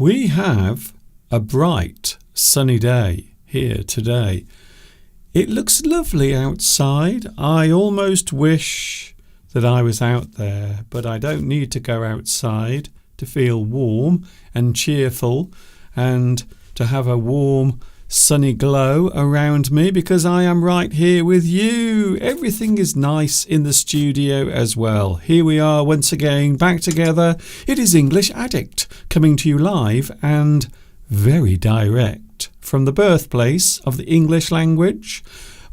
We have a bright, sunny day here today. It looks lovely outside. I almost wish that I was out there, but I don't need to go outside to feel warm and cheerful and to have a warm, sunny glow around me because I am right here with you. Everything is nice in the studio as well. Here we are once again back together. It is English Addict coming to you live and very direct from the birthplace of the English language.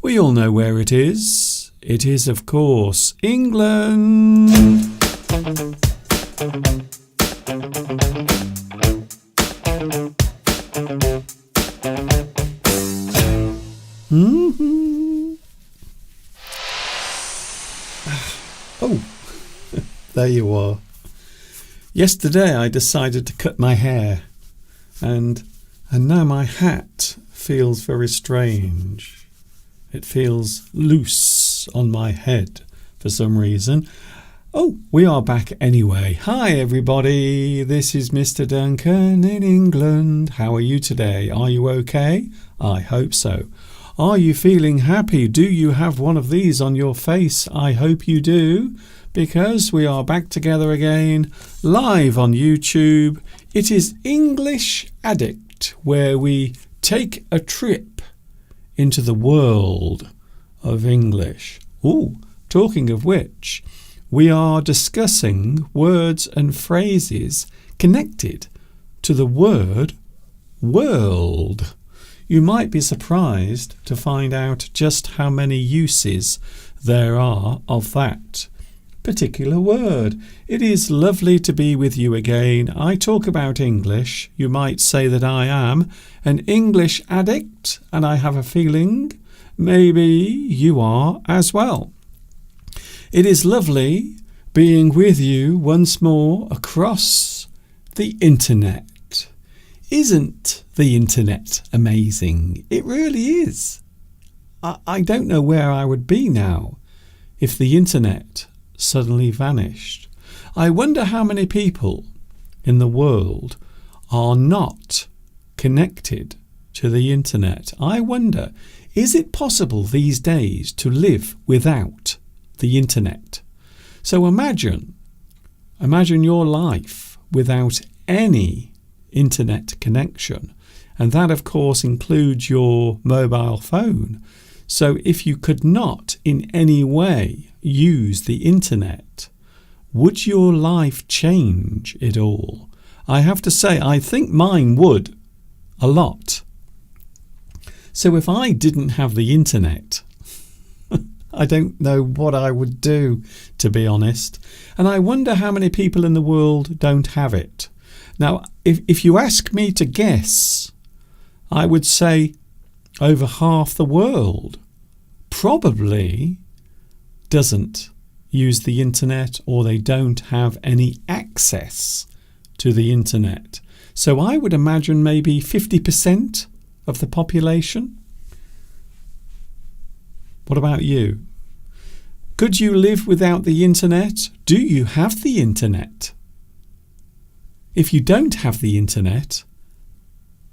We all know where it is. It is, of course, England. Oh, there you are. Yesterday I decided to cut my hair and now my hat feels very strange. It feels loose on my head for some reason. Oh, we are back anyway. Hi everybody, this is Mr. Duncan in England. How are you today? Are you okay? I hope so. Are you feeling happy? Do you have one of these on your face? I hope you do, because we are back together again, live on YouTube. It is English Addict, where we take a trip into the world of English. Ooh, talking of which, we are discussing words and phrases connected to the word world. You might be surprised to find out just how many uses there are of that particular word. It is lovely to be with you again. I talk about English. You might say that I am an English addict, and I have a feeling maybe you are as well. It is lovely being with you once more across the internet. Isn't the internet amazing? It really is. I don't know where I would be now if the internet suddenly vanished. I wonder how many people in the world are not connected to the internet. I wonder, is it possible these days to live without the internet? So imagine your life without any internet connection, and that of course includes your mobile phone. So if you could not in any way use the internet, would your life change at all? I have to say, I think mine would a lot. So if I didn't have the internet, I don't know what I would do, to be honest. And I wonder how many people in the world don't have it. Now, if you ask me to guess, I would say over half the world probably doesn't use the internet, or they don't have any access to the internet. So I would imagine maybe 50% of the population. What about you? Could you live without the internet? Do you have the internet? If you don't have the internet,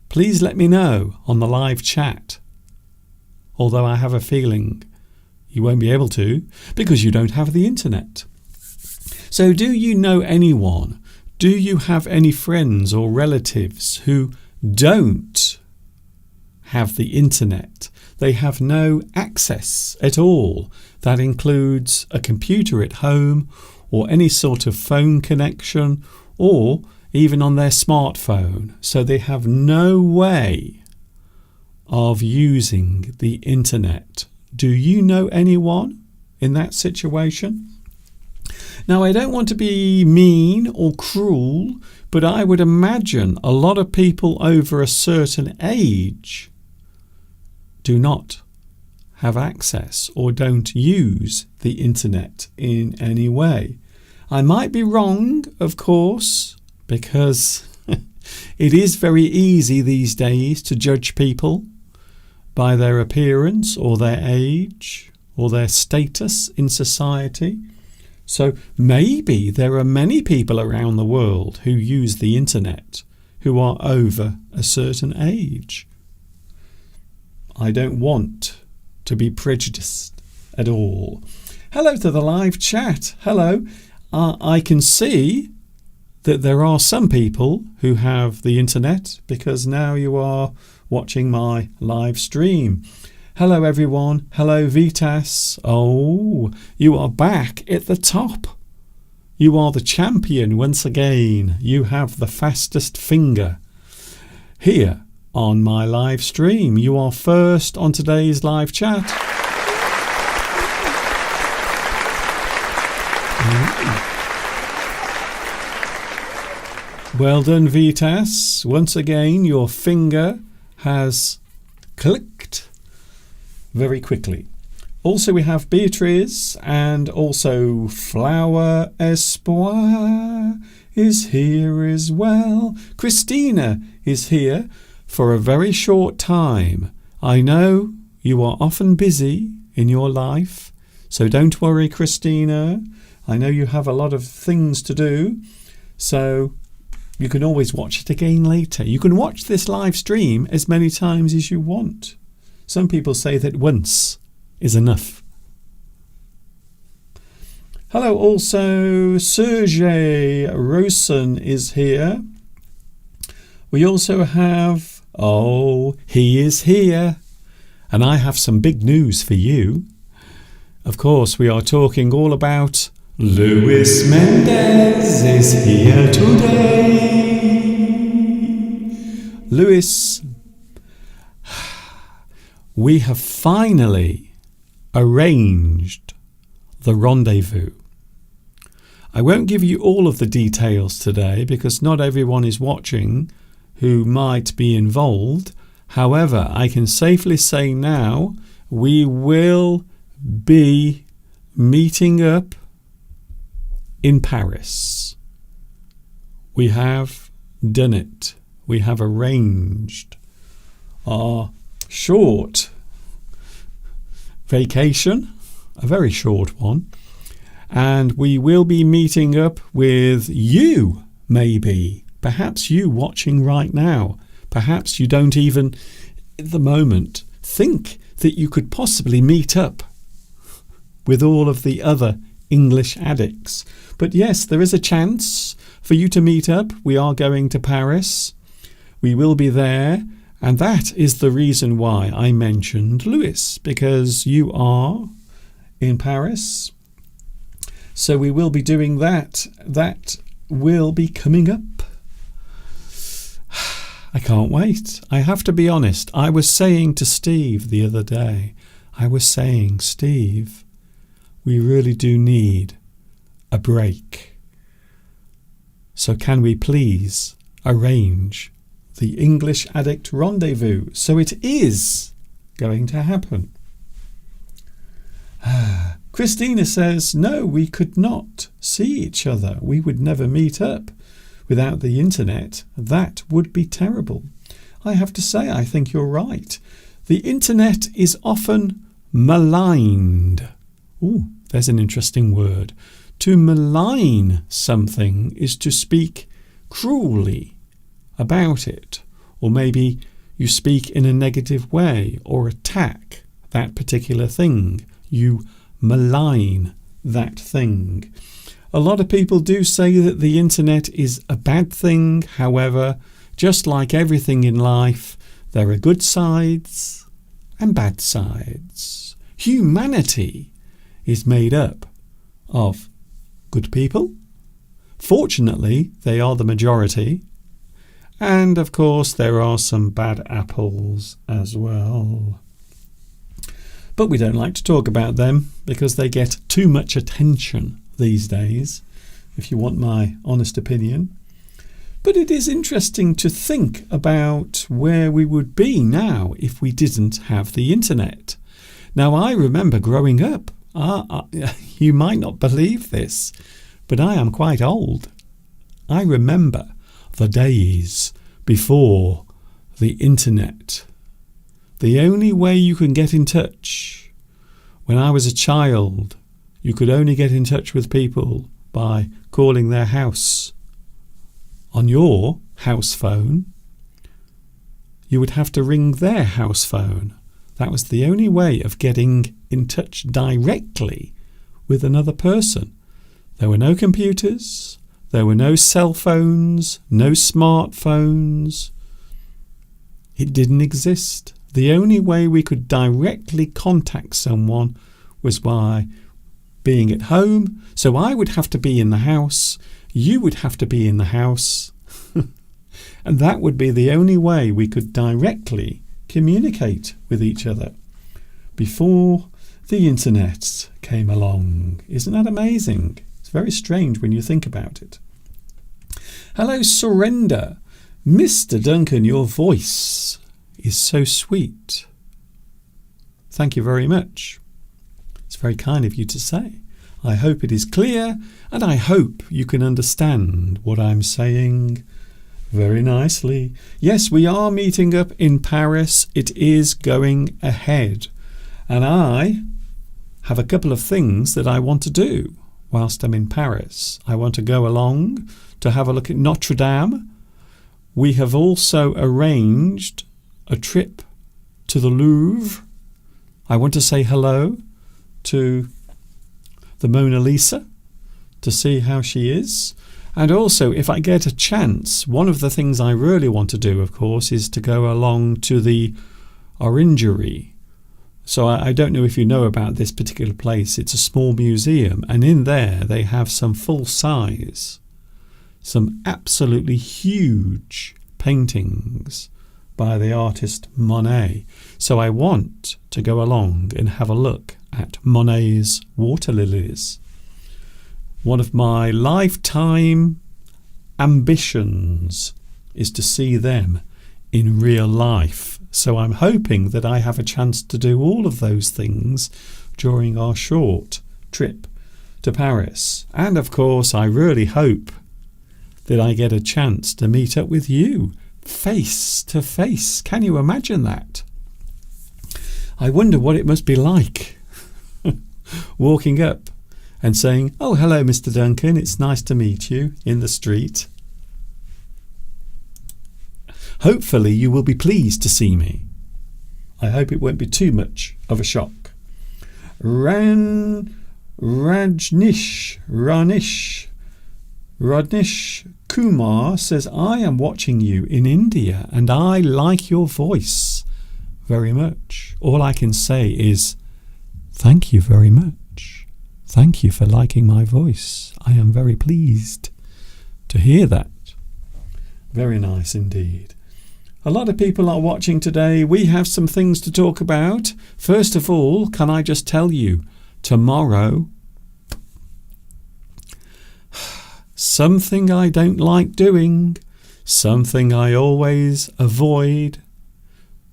please let me know on the live chat. Although I have a feeling you won't be able to because you don't have the internet. So do you know anyone? Do you have any friends or relatives who don't have the internet? They have no access at all. That includes a computer at home or any sort of phone connection, or even on their smartphone. So they have no way of using the internet. Do you know anyone in that situation? Now, I don't want to be mean or cruel, but I would imagine a lot of people over a certain age do not have access or don't use the internet in any way. I might be wrong, of course, because it is very easy these days to judge people by their appearance or their age or their status in society. So maybe there are many people around the world who use the internet who are over a certain age. I don't want to be prejudiced at all. Hello to the live chat. Hello. I can see that there are some people who have the internet because now you are watching my live stream. Hello everyone. Hello Vitas. Oh, you are back at the top. You are the champion once again. You have the fastest finger here on my live stream. You are first on today's live chat. Well done, Vitas. Once again, your finger has clicked very quickly. Also, we have Beatrice, and also Flower Espoir is here as well. Christina is here for a very short time. I know you are often busy in your life, so don't worry, Christina. I know you have a lot of things to do, so you can always watch it again later. You can watch this live stream as many times as you want. Some people say that once is enough. Hello, also Sergey Rosen is here. We also have, he is here. And I have some big news for you. Of course, we are talking all about Luis Mendez is here today. Luis, we have finally arranged the rendezvous. I won't give you all of the details today because not everyone is watching who might be involved. However, I can safely say now we will be meeting up in Paris. We have done it. We have arranged our short vacation, a very short one, and we will be meeting up with you, maybe. Perhaps you watching right now. Perhaps you don't even, at the moment, think that you could possibly meet up with all of the other English addicts. But yes, there is a chance for you to meet up. We are going to Paris. We will be there. And that is the reason why I mentioned Luis, because you are in Paris. So we will be doing that. That will be coming up. I can't wait. I have to be honest. I was saying to Steve the other day, Steve, we really do need a break. So can we please arrange the English Addict Rendezvous? So it is going to happen. Christina says, no, we could not see each other. We would never meet up without the internet. That would be terrible. I have to say, I think you're right. The internet is often maligned. Ooh, there's an interesting word. To malign something is to speak cruelly about it, or maybe you speak in a negative way or attack that particular thing. You malign that thing. A lot of people do say that the internet is a bad thing. However, just like everything in life, there are good sides and bad sides. Humanity is made up of good people. Fortunately, they are the majority. And of course, there are some bad apples as well. But we don't like to talk about them because they get too much attention these days, if you want my honest opinion. But it is interesting to think about where we would be now if we didn't have the internet. Now, I remember growing up. You might not believe this, but I am quite old. I remember the days before the internet. The only way you can get in touch, when I was a child, you could only get in touch with people by calling their house on your house phone, you would have to ring their house phone. That was the only way of getting in touch directly with another person. There were no computers, there were no cell phones, no smartphones. It didn't exist. The only way we could directly contact someone was by being at home. So I would have to be in the house, you would have to be in the house, and that would be the only way we could directly communicate with each other before the internet came along. Isn't that amazing? It's very strange when you think about it. Hello, Surrender. Mr. Duncan, your voice is so sweet. Thank you very much. It's very kind of you to say. I hope it is clear, and I hope you can understand what I'm saying very nicely. Yes, we are meeting up in Paris. It is going ahead. And I have a couple of things that I want to do whilst I'm in Paris. I want to go along to have a look at Notre Dame. We have also arranged a trip to the Louvre. I want to say hello to the Mona Lisa to see how she is. And also, if I get a chance, one of the things I really want to do, of course, is to go along to the Orangery. So I don't know if you know about this particular place. It's a small museum, and in there they have some full-size, some absolutely huge paintings by the artist Monet. So I want to go along and have a look at Monet's water lilies. One of my lifetime ambitions is to see them in real life. So I'm hoping that I have a chance to do all of those things during our short trip to Paris. And of course, I really hope that I get a chance to meet up with you face to face. Can you imagine that? I wonder what it must be like walking up and saying, "Oh, hello, Mr. Duncan, it's nice to meet you," in the street. Hopefully you will be pleased to see me. I hope it won't be too much of a shock. Radnish Kumar says, "I am watching you in India and I like your voice very much. All I can say is thank you very much. Thank you for liking my voice. I am very pleased to hear that." Very nice indeed. A lot of people are watching today. We have some things to talk about. First of all, can I just tell you, tomorrow, something I don't like doing, something I always avoid,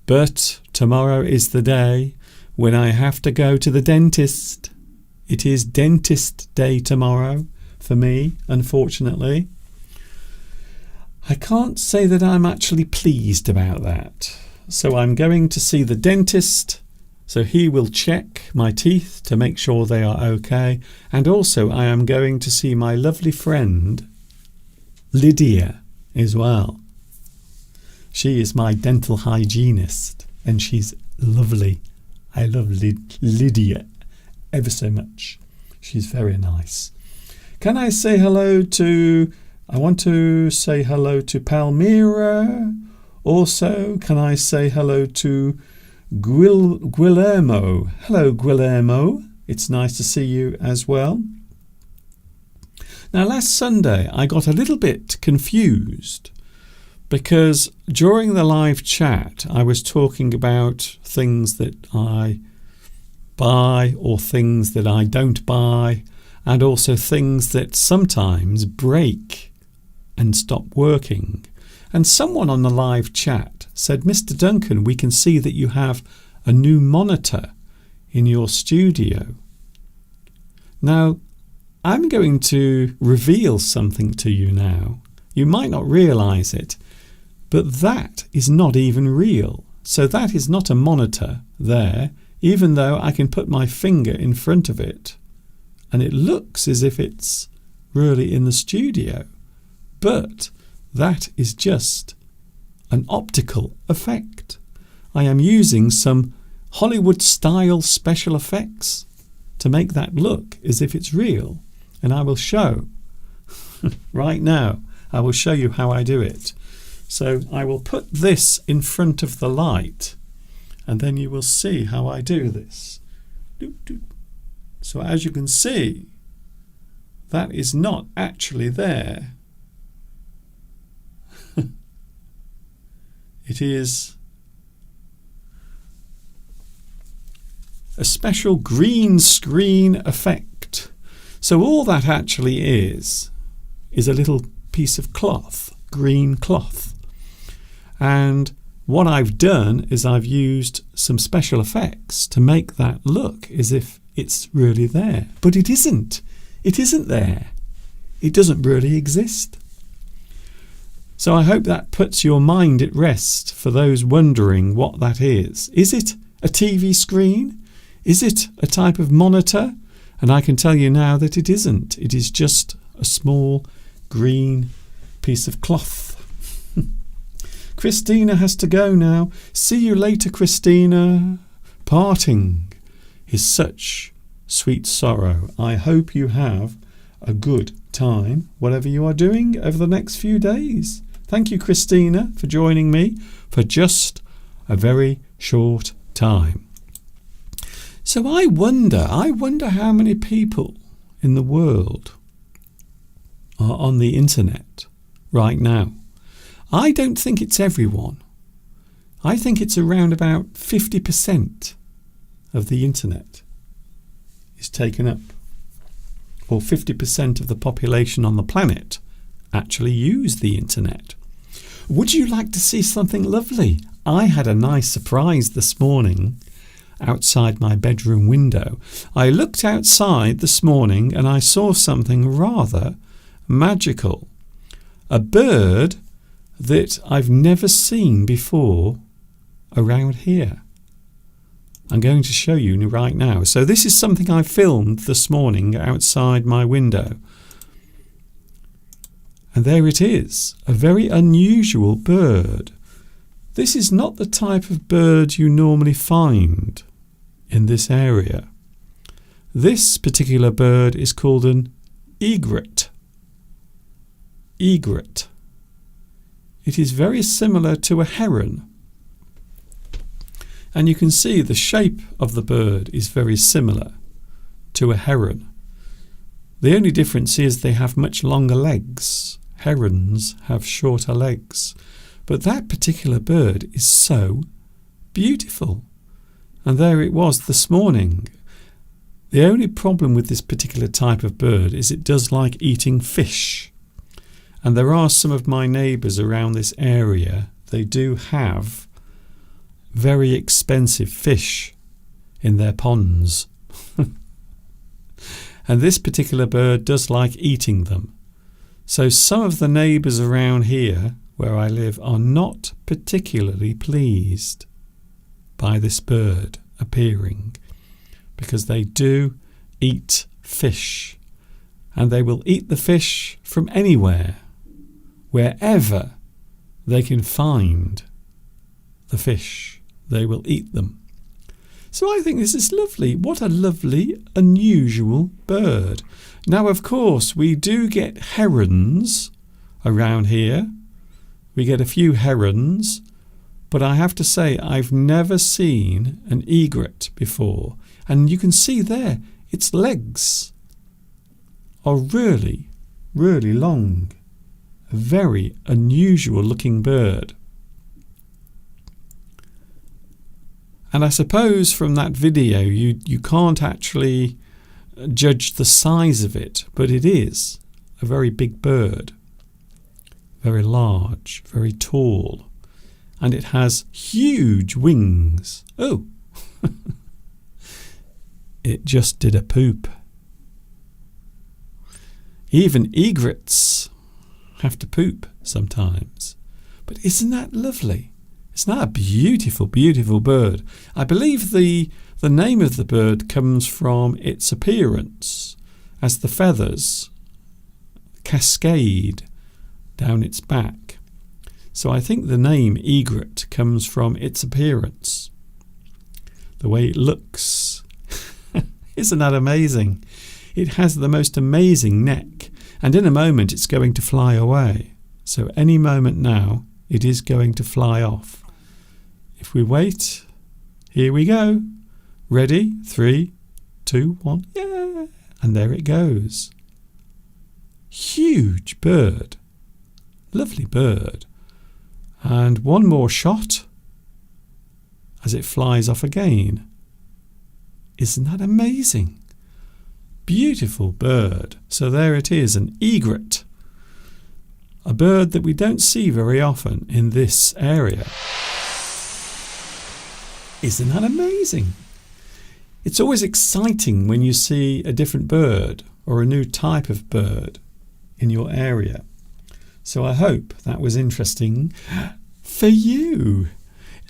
but tomorrow is the day when I have to go to the dentist. It is dentist day tomorrow for me, unfortunately. I can't say that I'm actually pleased about that. So I'm going to see the dentist, so he will check my teeth to make sure they are okay. And also I am going to see my lovely friend Lydia as well. She is my dental hygienist and she's lovely. I love Lydia ever so much. She's very nice. Can I say hello to... I want to say hello to Palmyra. Also, can I say hello to Guillermo? Hello, Guillermo. It's nice to see you as well. Now, last Sunday, I got a little bit confused because during the live chat, I was talking about things that I buy or things that I don't buy, and also things that sometimes break and stop working. And someone on the live chat said, "Mr. Duncan, we can see that you have a new monitor in your studio." Now, I'm going to reveal something to you now. You might not realize it, but that is not even real. So that is not a monitor there, even though I can put my finger in front of it and it looks as if it's really in the studio. But that is just an optical effect. I am using some Hollywood-style special effects to make that look as if it's real. And I will show right now. I will show you how I do it. So I will put this in front of the light, and then you will see how I do this. So as you can see, that is not actually there. It is a special green screen effect. So all that actually is a little piece of cloth, green cloth. And what I've done is I've used some special effects to make that look as if it's really there. But it isn't. It isn't there. It doesn't really exist. So I hope that puts your mind at rest for those wondering what that is. Is it a TV screen? Is it a type of monitor? And I can tell you now that it isn't. It is just a small green piece of cloth. Christina has to go now. See you later, Christina. Parting is such sweet sorrow. I hope you have a good time, whatever you are doing over the next few days. Thank you, Christina, for joining me for just a very short time. So I wonder how many people in the world are on the internet right now. I don't think it's everyone. I think it's around about 50% of the internet is taken up. Or 50% of the population on the planet actually use the internet. Would you like to see something lovely? I had a nice surprise this morning outside my bedroom window. I looked outside this morning and I saw something rather magical. A bird that I've never seen before around here. I'm going to show you right now. So this is something I filmed this morning outside my window. And there it is, a very unusual bird. This is not the type of bird you normally find in this area. This particular bird is called an egret. Egret. It is very similar to a heron. And you can see the shape of the bird is very similar to a heron. The only difference is they have much longer legs. Herons have shorter legs. But that particular bird is so beautiful. And there it was this morning. The only problem with this particular type of bird is it does like eating fish. And there are some of my neighbours around this area, they do have very expensive fish in their ponds. And this particular bird does like eating them. So some of the neighbours around here where I live are not particularly pleased by this bird appearing, because they do eat fish, and they will eat the fish from anywhere, wherever they can find the fish, they will eat them. So I think this is lovely. What a lovely, unusual bird. Now, of course, we do get herons around here. We get a few herons, but I have to say I've never seen an egret before. And you can see there, its legs are really, really long. A very unusual looking bird. And I suppose from that video you can't actually judge the size of it, but it is a very big bird. Very large, very tall. And it has huge wings. Oh! It just did a poop. Even egrets have to poop sometimes. But isn't that lovely? Isn't that a beautiful, beautiful bird? I believe the name of the bird comes from its appearance, as the feathers cascade down its back. So I think the name egret comes from its appearance, the way it looks. Isn't that amazing? It has the most amazing neck, and in a moment it's going to fly away. So any moment now it is going to fly off. If we wait, here we go. Ready? 3, 2, 1. Yeah! And there it goes. Huge bird. Lovely bird. And one more shot as it flies off again. Isn't that amazing? Beautiful bird. So there it is, an egret. A bird that we don't see very often in this area. Isn't that amazing? It's always exciting when you see a different bird or a new type of bird in your area. So I hope that was interesting for you.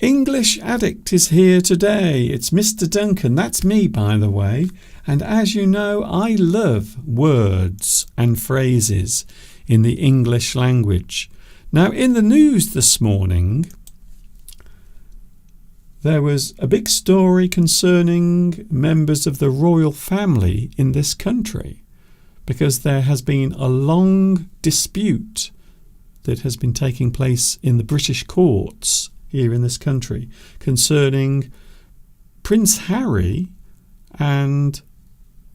English Addict is here today. It's Mr. Duncan. That's me, by the way. And as you know, I love words and phrases in the English language. Now, in the news this morning, there was a big story concerning members of the royal family in this country, because there has been a long dispute that has been taking place in the British courts here in this country concerning Prince Harry and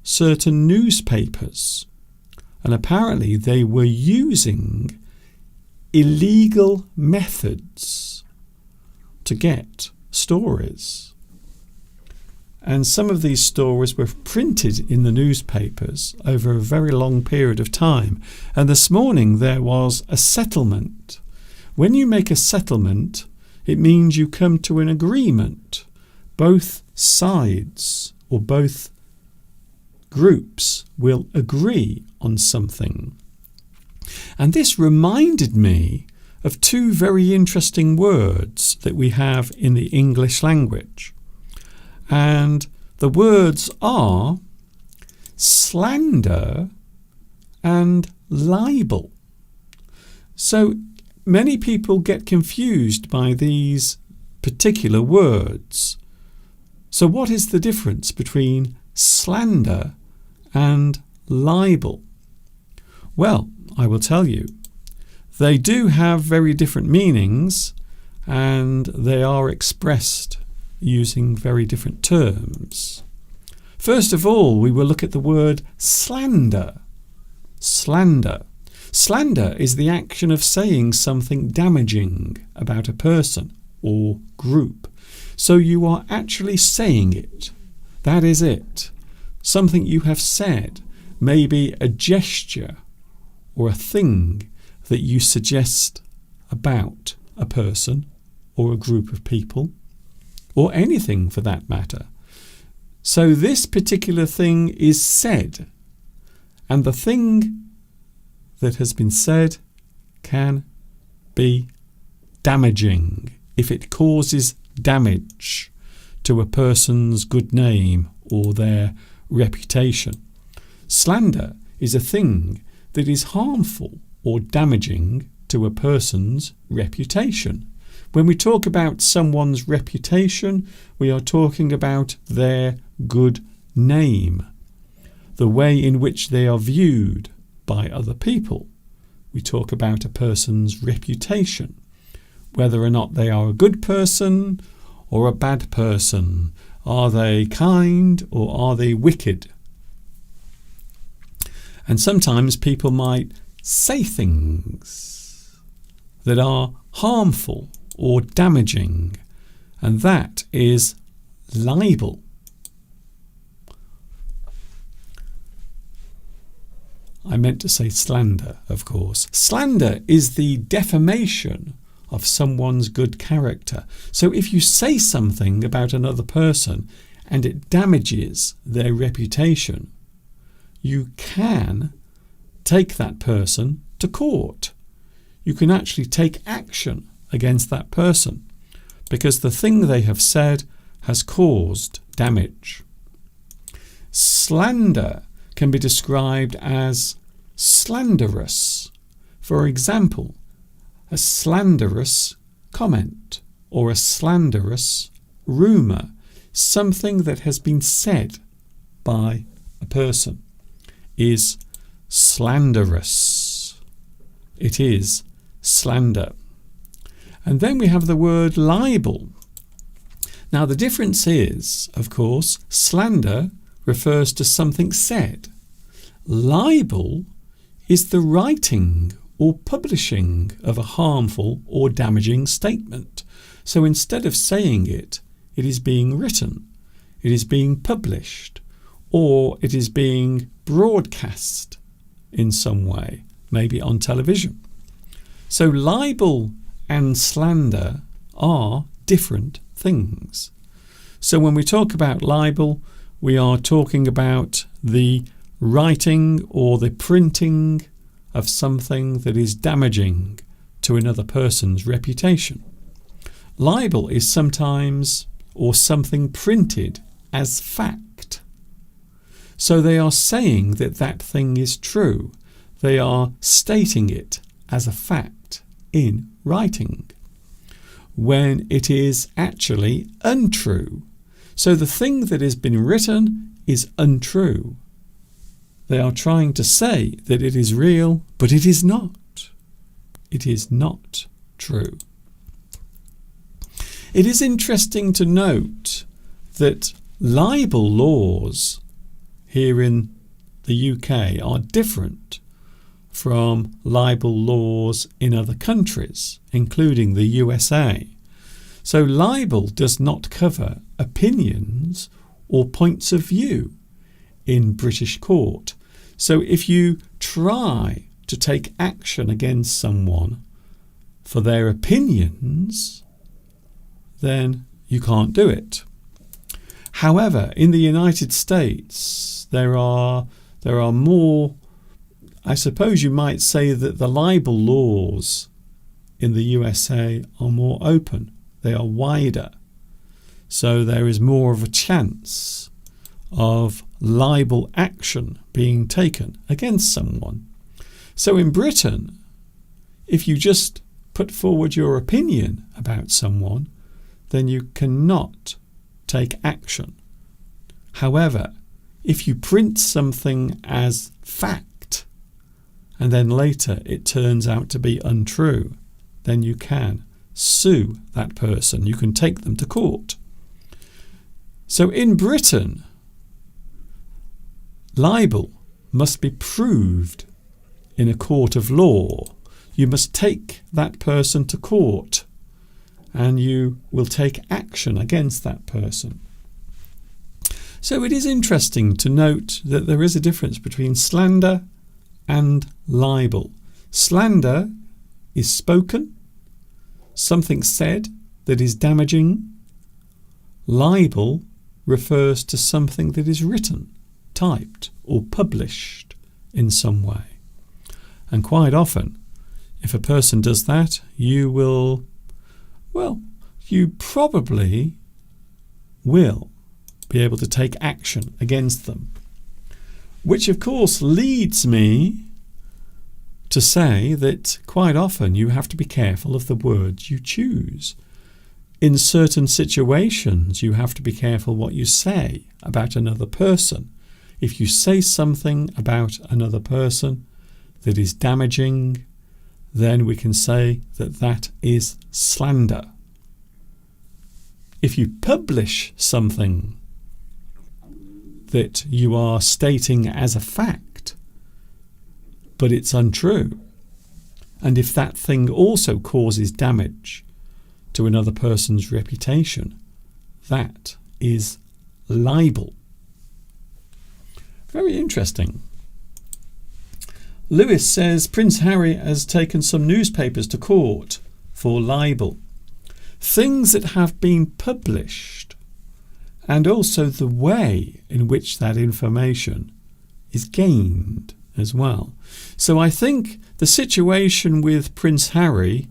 certain newspapers. And apparently they were using illegal methods to get stories. And some of these stories were printed in the newspapers over a very long period of time. And this morning there was a settlement. When you make a settlement, it means you come to an agreement. Both sides or both groups will agree on something. And this reminded me of two very interesting words that we have in the English language. And the words are slander and libel. So many people get confused by these particular words. So what is the difference between slander and libel? Well, I will tell you. They do have very different meanings, and they are expressed using very different terms. First of all, we will look at the word slander. Slander. Slander is the action of saying something damaging about a person or group. So you are actually saying it. That is it. Something you have said, maybe a gesture or a thing that you suggest about a person or a group of people, or anything for that matter. So this particular thing is said, and the thing that has been said can be damaging if it causes damage to a person's good name or their reputation. Slander is a thing that is harmful or damaging to a person's reputation. When we talk about someone's reputation, we are talking about their good name, the way in which they are viewed by other people. We talk about a person's reputation, whether or not they are a good person or a bad person. Are they kind or are they wicked? And sometimes people might say things that are harmful or damaging, and that is libel. I meant to say slander, of course. Slander is the defamation of someone's good character. So if you say something about another person and it damages their reputation, you can take that person to court. You can actually take action against that person because the thing they have said has caused damage. Slander can be described as slanderous, For example, a slanderous comment or a slanderous rumour, something that has been said by a person, is slanderous. It is slander. And then we have the word libel. Now the difference is, of course, slander refers to something said. Libel is the writing or publishing of a harmful or damaging statement. So instead of saying it, it is being written, it is being published, or it is being broadcast in some way, maybe on television. So libel and slander are different things. So when we talk about libel, we are talking about the writing or the printing of something that is damaging to another person's reputation. Libel is sometimes or something printed as fact. So they are saying that that thing is true. They are stating it as a fact in writing, when it is actually untrue. So the thing that has been written is untrue. They are trying to say that it is real, but it is not. It is not true. It is interesting to note that libel laws here in the UK are different from libel laws in other countries, including the USA. So libel does not cover opinions or points of view in British court. So if you try to take action against someone for their opinions, then you can't do it. However, in the United States, there are more, I suppose you might say that the libel laws in the USA are more open. They are wider. So there is more of a chance of libel action being taken against someone. So in Britain, if you just put forward your opinion about someone, then you cannot take action. However, if you print something as fact and then later it turns out to be untrue, then you can sue that person. You can take them to court. So in Britain, libel must be proved in a court of law. You must take that person to court and you will take action against that person. So it is interesting to note that there is a difference between slander and libel. Slander is spoken, something said that is damaging. Libel refers to something that is written, typed, or published in some way. And quite often, if a person does that, you probably will be able to take action against them. Which of course leads me to say that quite often you have to be careful of the words you choose. In certain situations, you have to be careful what you say about another person. If you say something about another person that is damaging, then we can say that that is slander. If you publish something that you are stating as a fact, but it's untrue, and if that thing also causes damage to another person's reputation, that is libel. Very interesting. Lewis says Prince Harry has taken some newspapers to court for libel. Things that have been published and also the way in which that information is gained as well. So I think the situation with Prince Harry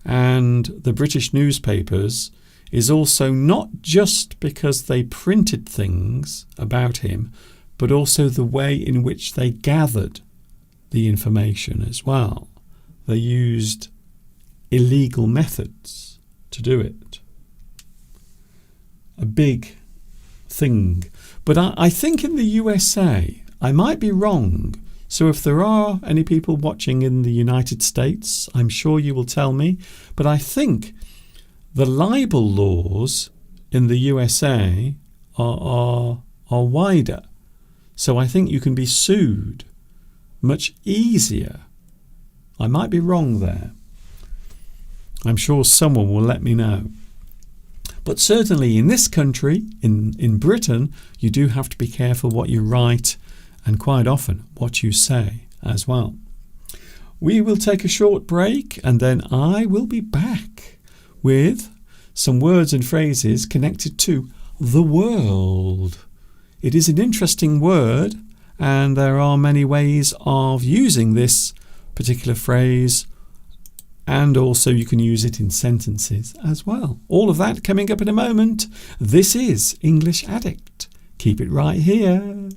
and the British newspapers is also not just because they printed things about him, but also the way in which they gathered the information as well. they used illegal methods to do it. A big thing. But I think in the USA, I might be wrong. So if there are any people watching in the United States, I'm sure you will tell me. But I think the libel laws in the USA are wider. So I think you can be sued much easier. I might be wrong there. I'm sure someone will let me know. But certainly in this country, in Britain, you do have to be careful what you write and quite often what you say as well. We will take a short break and then I will be back with some words and phrases connected to the world. It is an interesting word and there are many ways of using this particular phrase, and also you can use it in sentences as well. All of that coming up in a moment. This is English Addict. Keep it right here.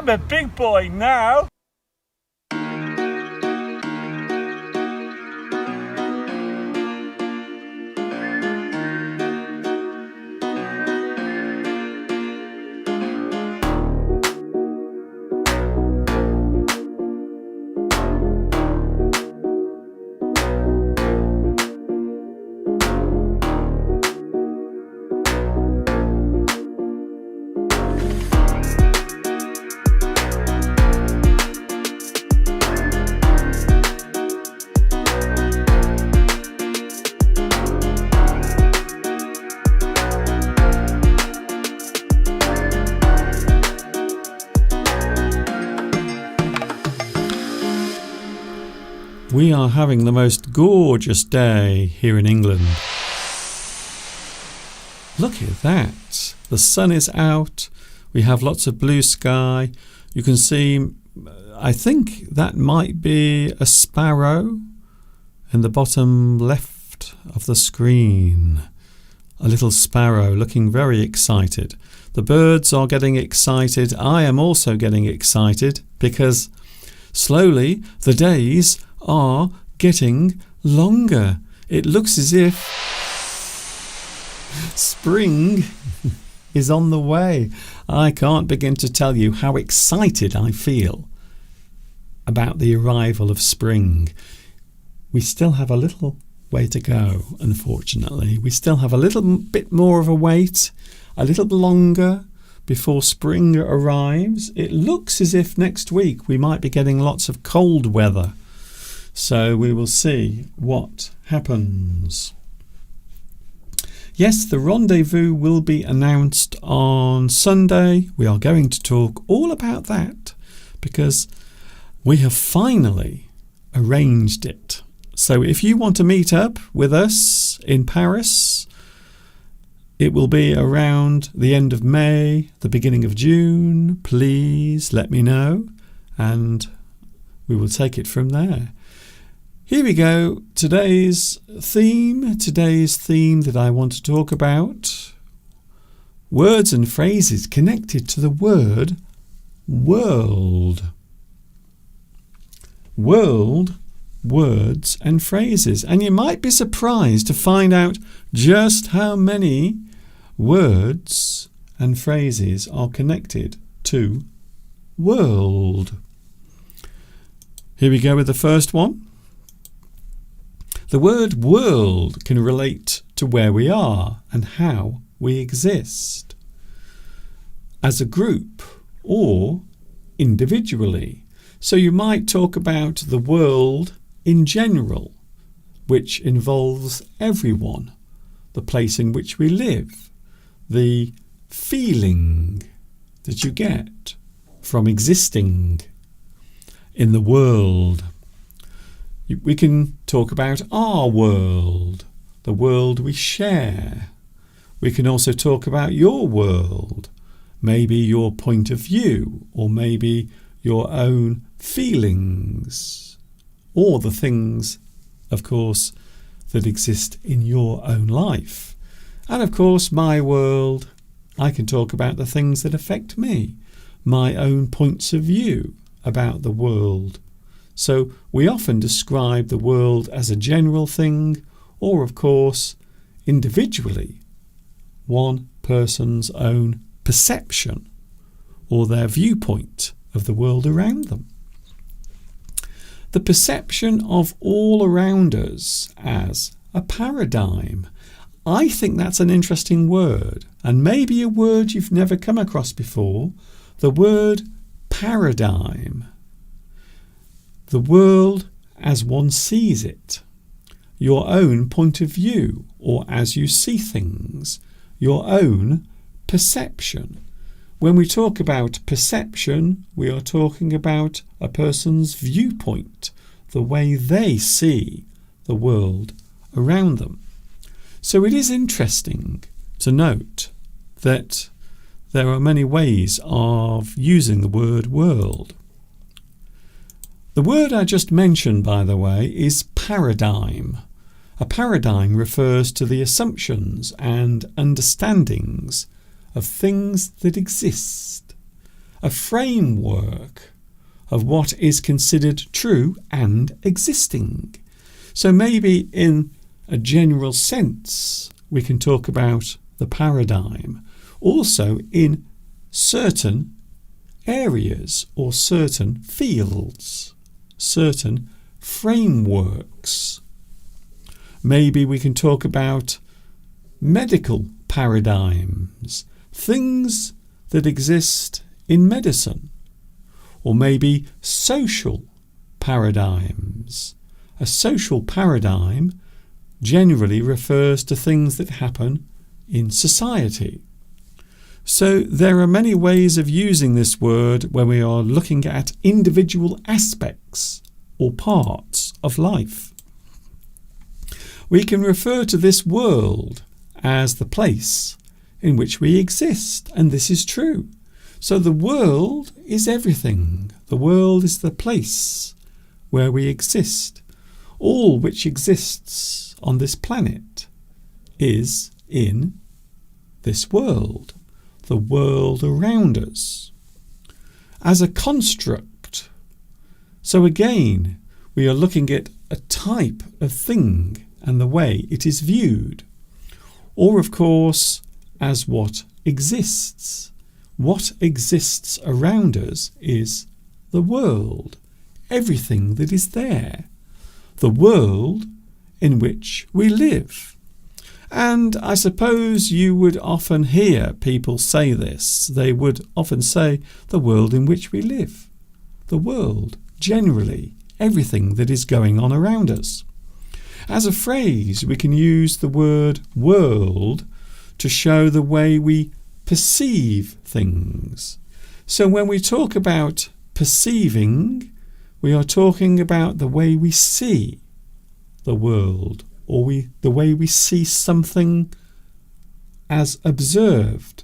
I'm a big boy now. We are having the most gorgeous day here in England. Look at that. The sun is out. We have lots of blue sky. You can see, I think that might be a sparrow in the bottom left of the screen. A little sparrow looking very excited. The birds are getting excited. I am also getting excited because slowly the days are getting longer. It looks as if spring is on the way. I can't begin to tell you how excited I feel about the arrival of spring. We still have a little way to go, unfortunately. We still have a little bit more of a wait, a little longer before spring arrives. It looks as if next week we might be getting lots of cold weather. So we will see what happens. Yes, the rendezvous will be announced on Sunday. We are going to talk all about that because we have finally arranged it. So if you want to meet up with us in Paris, it will be around the end of May, the beginning of June. Please let me know and we will take it from there. Here we go. Today's theme that I want to talk about. Words and phrases connected to the word world. World, words and phrases. And you might be surprised to find out just how many words and phrases are connected to world. Here we go with the first one. The word world can relate to where we are and how we exist as a group or individually. So you might talk about the world in general, which involves everyone, the place in which we live, the feeling that you get from existing in the world. We can talk about our world, the world we share. We can also talk about your world, maybe your point of view, or maybe your own feelings, or the things, of course, that exist in your own life. And of course, my world, I can talk about the things that affect me, my own points of view about the world. So we often describe the world as a general thing, or of course, individually, one person's own perception or their viewpoint of the world around them. The perception of all around us as a paradigm. I think that's an interesting word, and maybe a word you've never come across before, the word paradigm. The world as one sees it, your own point of view, or as you see things, your own perception. When we talk about perception, we are talking about a person's viewpoint, the way they see the world around them. So it is interesting to note that there are many ways of using the word world. The word I just mentioned, by the way, is paradigm. A paradigm refers to the assumptions and understandings of things that exist, a framework of what is considered true and existing. So maybe in a general sense, we can talk about the paradigm. Also in certain areas or certain fields, certain frameworks. Maybe we can talk about medical paradigms, things that exist in medicine, or maybe social paradigms. A social paradigm generally refers to things that happen in society. So there are many ways of using this word when we are looking at individual aspects or parts of life. We can refer to this world as the place in which we exist, and this is true. So the world is everything. The world is the place where we exist. All which exists on this planet is in this world, the world around us, as a construct. So again, we are looking at a type of thing and the way it is viewed, or of course as what exists. What exists around us is the world, everything that is there, the world in which we live. And I suppose you would often hear people say this. They would often say the world in which we live, the world, generally, everything that is going on around us. As a phrase, we can use the word world to show the way we perceive things. So when we talk about perceiving, we are talking about the way we see the world, or the way we see something as observed.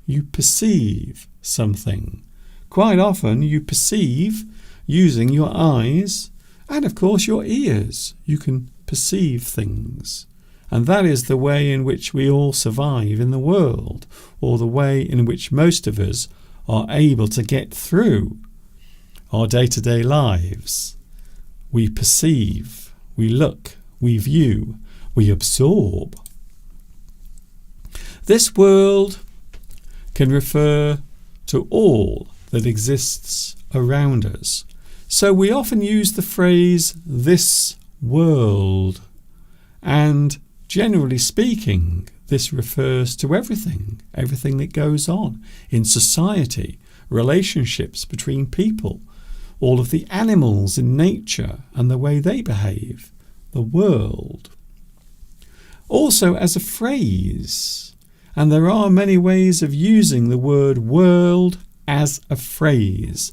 You perceive something. Quite often you perceive using your eyes And of course your ears. You can perceive things. And that is the way in which we all survive in the world, or the way in which most of us are able to get through our day-to-day lives. We perceive, we look, we view, we absorb. This world can refer to all that exists around us. So we often use the phrase this world, and generally speaking, this refers to everything that goes on in society, relationships between people, all of the animals in nature and the way they behave, the world. Also as a phrase, and there are many ways of using the word world as a phrase.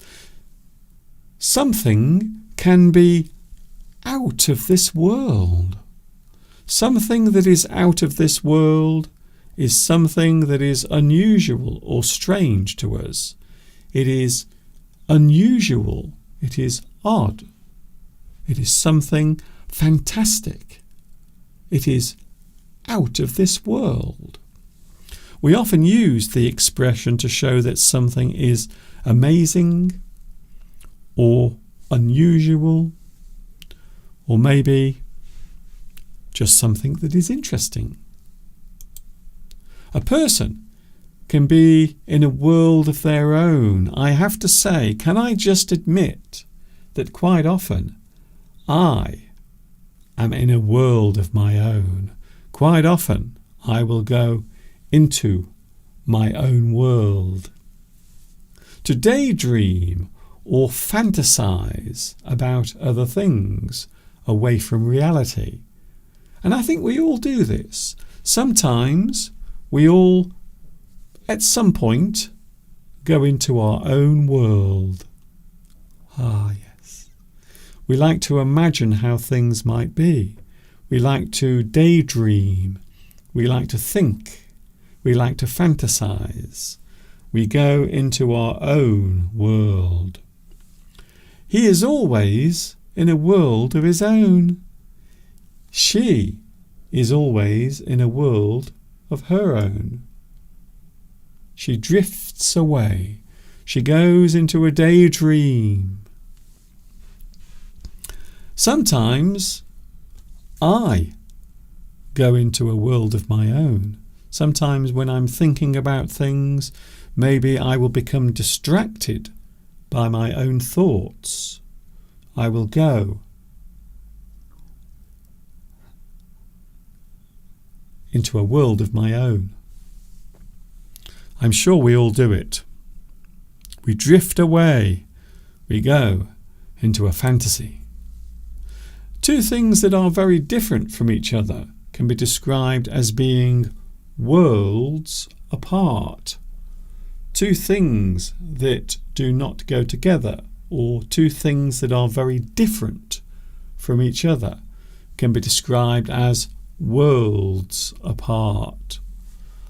Something can be out of this world. Something that is out of this world is something that is unusual or strange to us. It is unusual. It is odd. It is something fantastic. It is out of this world. We often use the expression to show that something is amazing or unusual, or maybe just something that is interesting. A person can be in a world of their own. I have to say, can I just admit that quite often I am in a world of my own. Quite often I will go into my own world. To daydream or fantasize about other things away from reality. And I think we all do this. Sometimes we all, at some point, go into our own world. Ah, yes. We like to imagine how things might be. We like to daydream. We like to think. We like to fantasize. We go into our own world. He is always in a world of his own. She is always in a world of her own. She drifts away. She goes into a daydream. Sometimes I go into a world of my own. Sometimes when I'm thinking about things, maybe I will become distracted by my own thoughts. I will go into a world of my own. I'm sure we all do it. We drift away. We go into a fantasy. Two things that are very different from each other can be described as being worlds apart. Two things that do not go together, or two things that are very different from each other, can be described as worlds apart.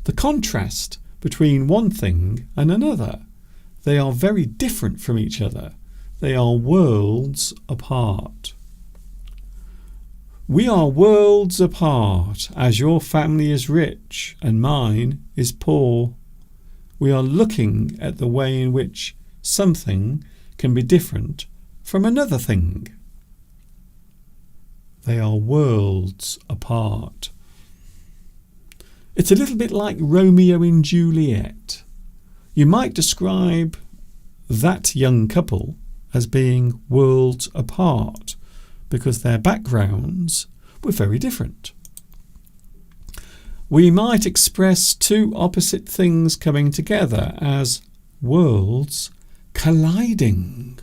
The contrast between one thing and another. They are very different from each other. They are worlds apart. We are worlds apart, as your family is rich and mine is poor. We are looking at the way in which something can be different from another thing. They are worlds apart. It's a little bit like Romeo and Juliet. You might describe that young couple as being worlds apart because their backgrounds were very different. We might express two opposite things coming together as worlds colliding.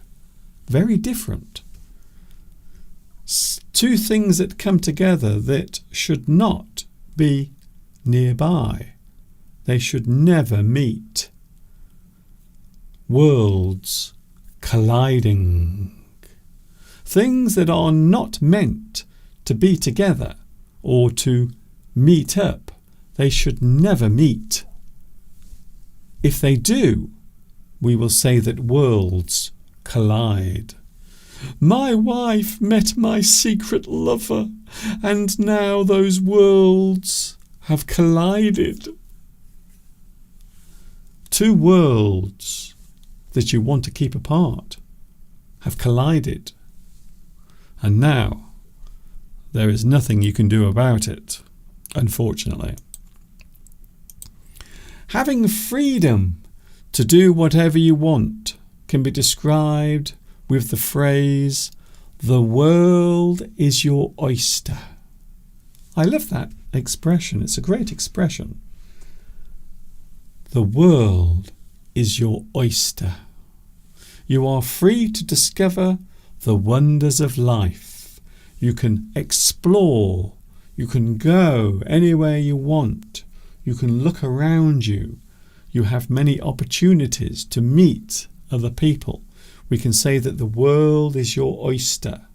Very different. Two things that come together that should not be nearby. They should never meet. Worlds colliding. Things that are not meant to be together or to meet up. They should never meet. If they do, we will say that worlds collide. My wife met my secret lover, and now those worlds have collided. Two worlds that you want to keep apart have collided, and now there is nothing you can do about it, unfortunately. Having freedom to do whatever you want can be described with the phrase, "The world is your oyster." I love that expression. It's a great expression. The world is your oyster. You are free to discover the wonders of life. You can explore. You can go anywhere you want. You can look around you. You have many opportunities to meet other people. We can say that the world is your oyster.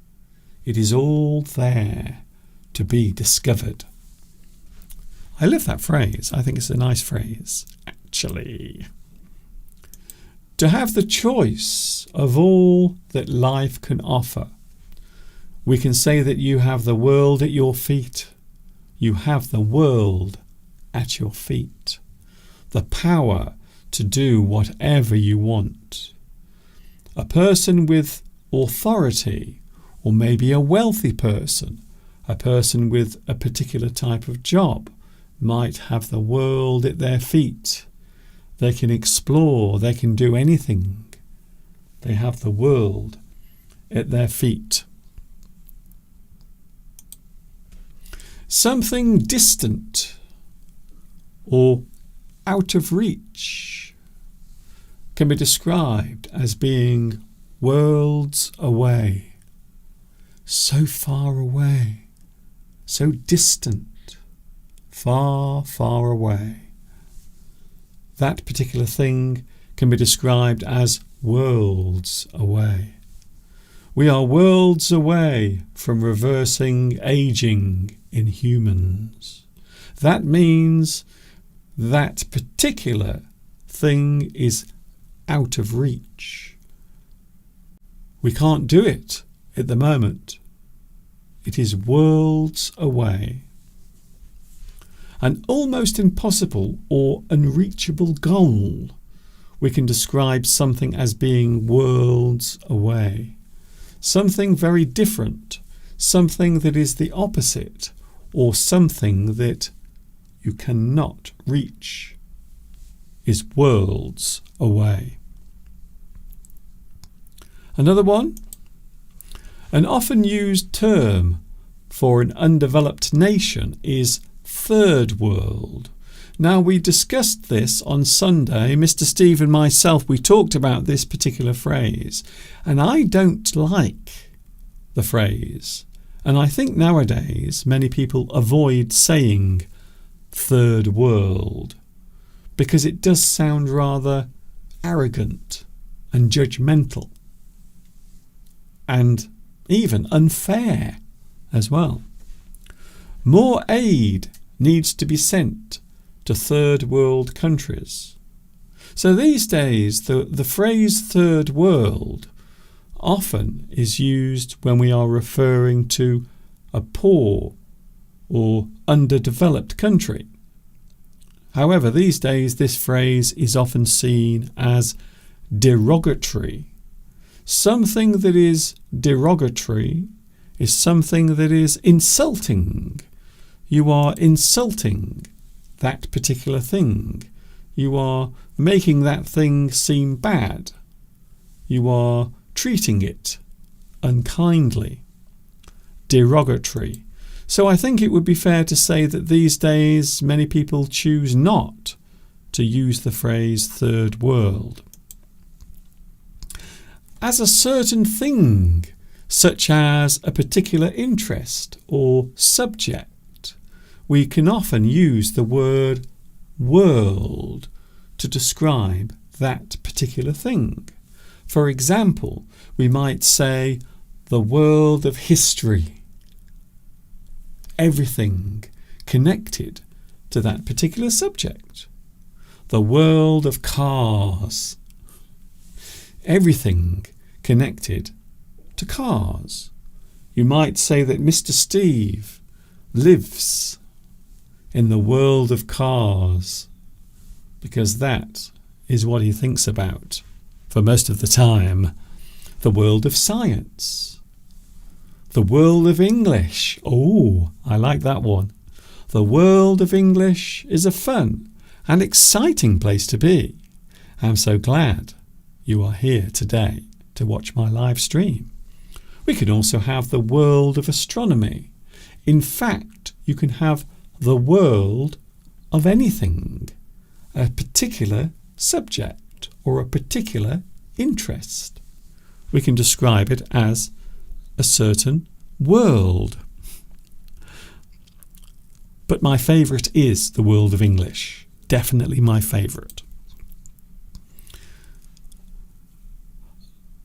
It is all there to be discovered. I love that phrase. I think it's a nice phrase, actually. To have the choice of all that life can offer. We can say that you have the world at your feet. You have the world at your feet. The power to do whatever you want. A person with authority, or maybe a wealthy person, a person with a particular type of job, might have the world at their feet. They can explore, they can do anything. They have the world at their feet. Something distant or out of reach can be described as being worlds away, so far away, so distant, far, far away. That particular thing can be described as worlds away. We are worlds away from reversing aging in humans. That means that particular thing is out of reach. We can't do it at the moment. It is worlds away. An almost impossible or unreachable goal. We can describe something as being worlds away. Something very different, something that is the opposite, or something that you cannot reach, is worlds away. Another one, an often used term for an undeveloped nation is third world. Now, we discussed this on Sunday. Mr. Steve and myself, we talked about this particular phrase, and I don't like the phrase. And I think nowadays many people avoid saying third world because it does sound rather arrogant and judgmental and even unfair as well. More aid needs to be sent to third world countries. So these days the phrase third world often is used when we are referring to a poor or underdeveloped country. However, these days this phrase is often seen as derogatory. Something that is derogatory is something that is insulting. You are insulting that particular thing. You are making that thing seem bad. You are treating it unkindly, derogatory. So I think it would be fair to say that these days many people choose not to use the phrase third world. As a certain thing, such as a particular interest or subject, we can often use the word world to describe that particular thing. For example, we might say the world of history. Everything connected to that particular subject. The world of cars. Everything connected to cars. You might say that Mr. Steve lives in the world of cars because that is what he thinks about for most of the time. The world of science. The world of English. Oh, I like that one. The world of English is a fun and exciting place to be. I'm so glad you are here today to watch my live stream. We can also have the world of astronomy. In fact, you can have the world of anything, a particular subject or a particular interest. We can describe it as a certain world. But my favourite is the world of English. Definitely my favourite.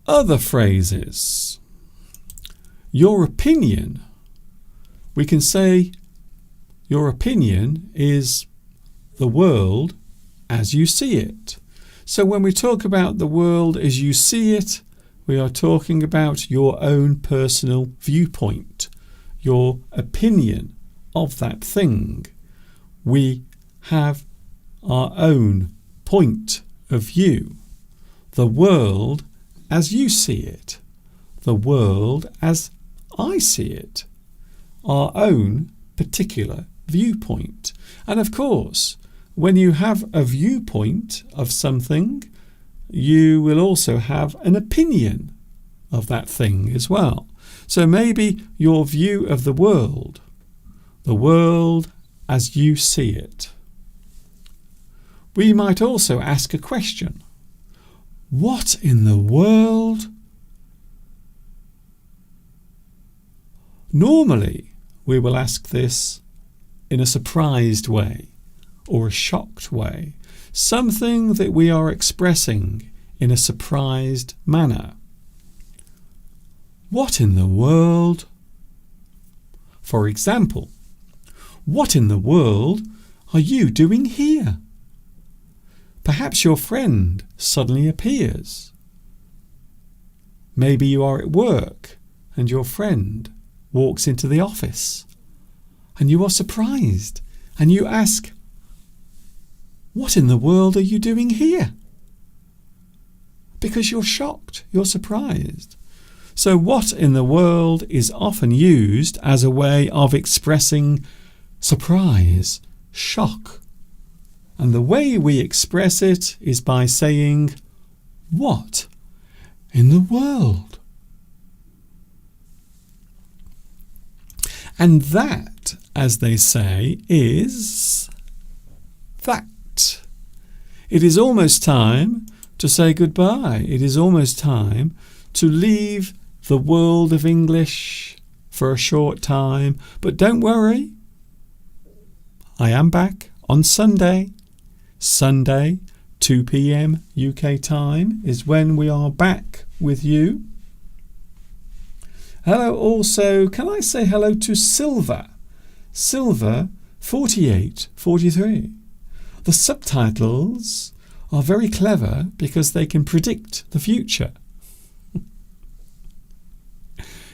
Other phrases. Your opinion. We can say your opinion is the world as you see it. So when we talk about the world as you see it, we are talking about your own personal viewpoint, your opinion of that thing. We have our own point of view. The world as you see it. The world as I see it. Our own particular viewpoint. And of course, when you have a viewpoint of something, you will also have an opinion of that thing as well. So maybe your view of the world as you see it. We might also ask a question. What in the world? Normally, we will ask this in a surprised way or a shocked way, something that we are expressing in a surprised manner. What in the world? For example, what in the world are you doing here? Perhaps your friend suddenly appears. Maybe you are at work and your friend walks into the office and you are surprised and you ask, what in the world are you doing here? Because you're shocked, you're surprised. So what in the world is often used as a way of expressing surprise, shock. And the way we express it is by saying, what in the world? And that, as they say, is that. It is almost time to say goodbye. It is almost time to leave the world of English for a short time. But don't worry, I am back on Sunday. Sunday, 2 p.m. UK time is when we are back with you. Hello also, can I say hello to Silver? Silver 4843. The subtitles are very clever because they can predict the future.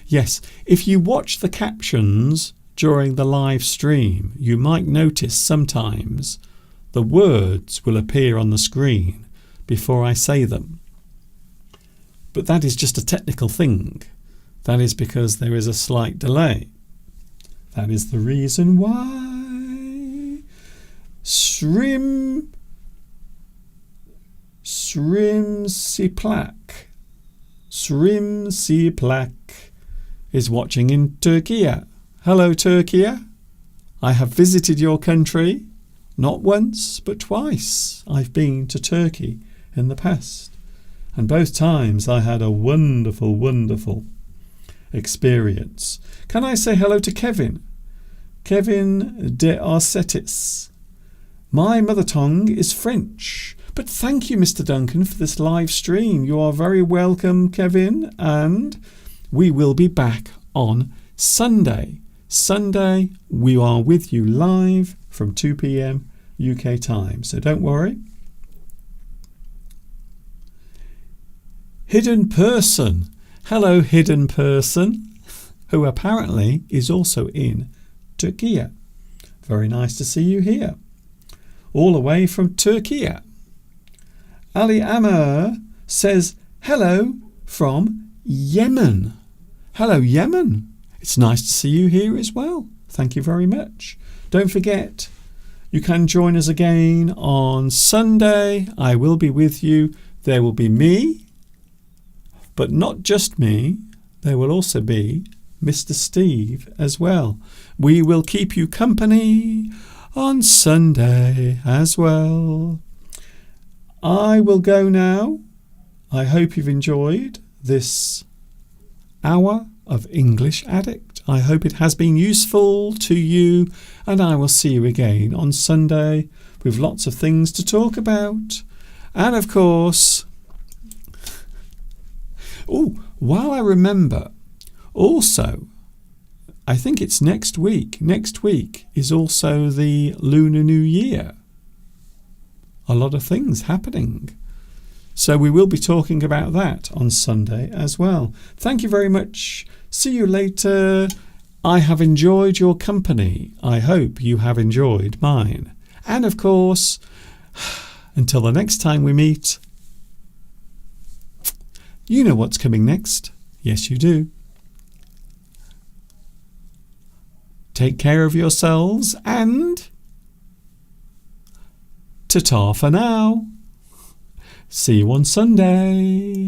Yes, if you watch the captions during the live stream, you might notice sometimes the words will appear on the screen before I say them. But that is just a technical thing. That is because there is a slight delay. That is the reason why. Srimsiplak is watching in Turkey. Hello, Turkey. I have visited your country. Not once, but twice I've been to Turkey in the past. And both times I had a wonderful, wonderful experience. Can I say hello to Kevin? Kevin de Arcetis. My mother tongue is French. But thank you, Mr. Duncan, for this live stream. You are very welcome, Kevin. And we will be back on Sunday. Sunday, we are with you live from 2 p.m. UK time. So don't worry. Hidden person. Hello, hidden person, who apparently is also in Turkey. Very nice to see you here. All the way from Turkey. Ali Amr says, hello from Yemen. Hello, Yemen. It's nice to see you here as well. Thank you very much. Don't forget, you can join us again on Sunday. I will be with you. There will be me, but not just me. There will also be Mr. Steve as well. We will keep you company on Sunday as well. I will go now. I hope you've enjoyed this hour of English Addict. I hope it has been useful to you, and I will see you again on Sunday with lots of things to talk about. And of course, while I remember, also, I think it's next week. Next week is also the Lunar New Year. A lot of things happening. So we will be talking about that on Sunday as well. Thank you very much. See you later. I have enjoyed your company. I hope you have enjoyed mine. And of course, until the next time we meet, you know what's coming next. Yes, you do. Take care of yourselves and ta-ta for now. See you on Sunday.